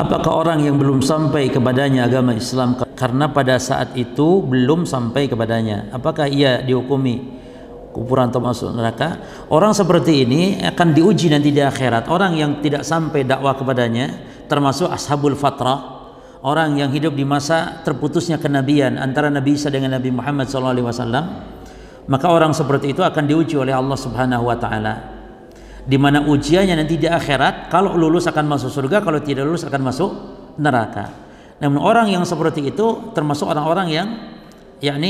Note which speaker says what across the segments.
Speaker 1: Apakah orang yang belum sampai kepadanya agama Islam karena pada saat itu belum sampai kepadanya, apakah ia dihukumi kufuran atau masuk neraka? Orang seperti ini akan diuji nanti di akhirat. Orang yang tidak sampai dakwah kepadanya termasuk ashabul fatrah, orang yang hidup di masa terputusnya kenabian antara Nabi Isa dengan Nabi Muhammad SAW, maka orang seperti itu akan diuji oleh Allah Subhanahu wa taala, di mana ujiannya nanti di akhirat. Kalau lulus akan masuk surga, kalau tidak lulus akan masuk neraka. Namun orang yang seperti itu termasuk orang-orang yang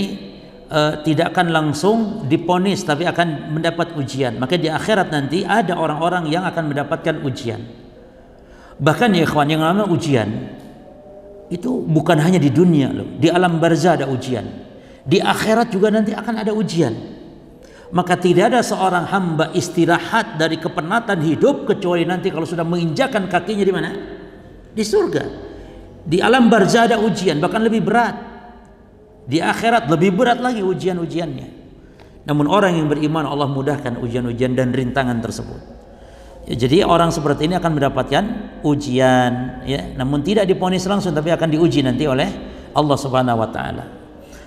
Speaker 1: tidak akan langsung diponis, tapi akan mendapat ujian. Maka di akhirat nanti ada orang-orang yang akan mendapatkan ujian. Bahkan ya ikhwan, yang namanya ujian itu bukan hanya di dunia loh, di alam barzah ada ujian, di akhirat juga nanti akan ada ujian. Maka tidak ada seorang hamba istirahat dari kepenatan hidup kecuali nanti kalau sudah menginjakan kakinya di mana? Di surga. Di alam barzah ada ujian, bahkan lebih berat. Di akhirat lebih berat lagi ujian-ujiannya. Namun orang yang beriman Allah mudahkan ujian-ujian dan rintangan tersebut. Ya, jadi orang seperti ini akan mendapatkan ujian, ya, namun tidak diponis langsung, tapi akan diuji nanti oleh Allah Subhanahu wa taala.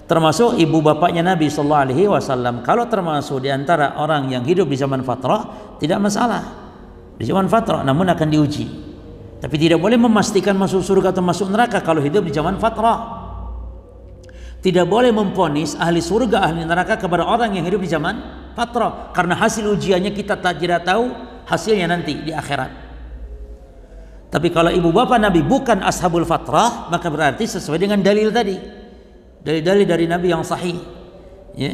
Speaker 1: Termasuk ibu bapaknya Nabi sallallahu alaihi wasallam. Kalau termasuk di antara orang yang hidup di zaman fatrah, tidak masalah. Di zaman fatrah namun akan diuji. Tapi tidak boleh memastikan masuk surga atau masuk neraka kalau hidup di zaman fatrah. Tidak boleh memponis ahli surga, ahli neraka kepada orang yang hidup di zaman fatrah, karena hasil ujiannya kita tidak tahu hasilnya nanti di akhirat. Tapi kalau ibu bapak Nabi bukan ashabul fatrah, maka berarti sesuai dengan dalil tadi, dalil-dalil dari Nabi yang sahih, ya.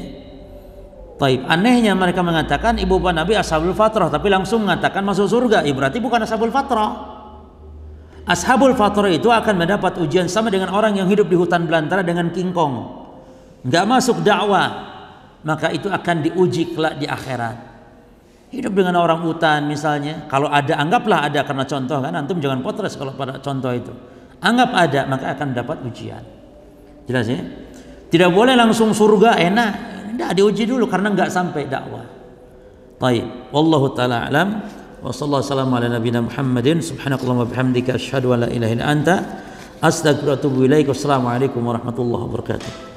Speaker 1: Taib. Anehnya mereka mengatakan ibu bapak Nabi ashabul fatrah, tapi langsung mengatakan masuk surga. Berarti bukan ashabul fatrah. Ashabul fatrah itu akan mendapat ujian sama dengan orang yang hidup di hutan belantara dengan kingkong, nggak masuk dakwah, maka itu akan diuji kelak di akhirat. Hidup dengan orang hutan misalnya, kalau ada, anggaplah ada, karena contoh kan, antum jangan potres kalau pada contoh itu, anggap ada, maka akan mendapat ujian. Jelas ya? Tidak boleh langsung surga enak, tidak, diuji dulu karena nggak sampai dakwah. Baik, wallahu taala alam. Wa sallallahu wasallam ala nabiyina Muhammadin subhanakallahumma bihamdika asyhadu an la ilaha illa anta astaghfiruka wa atubu ilaik. Wassalamu alaikum warahmatullahi wabarakatuh.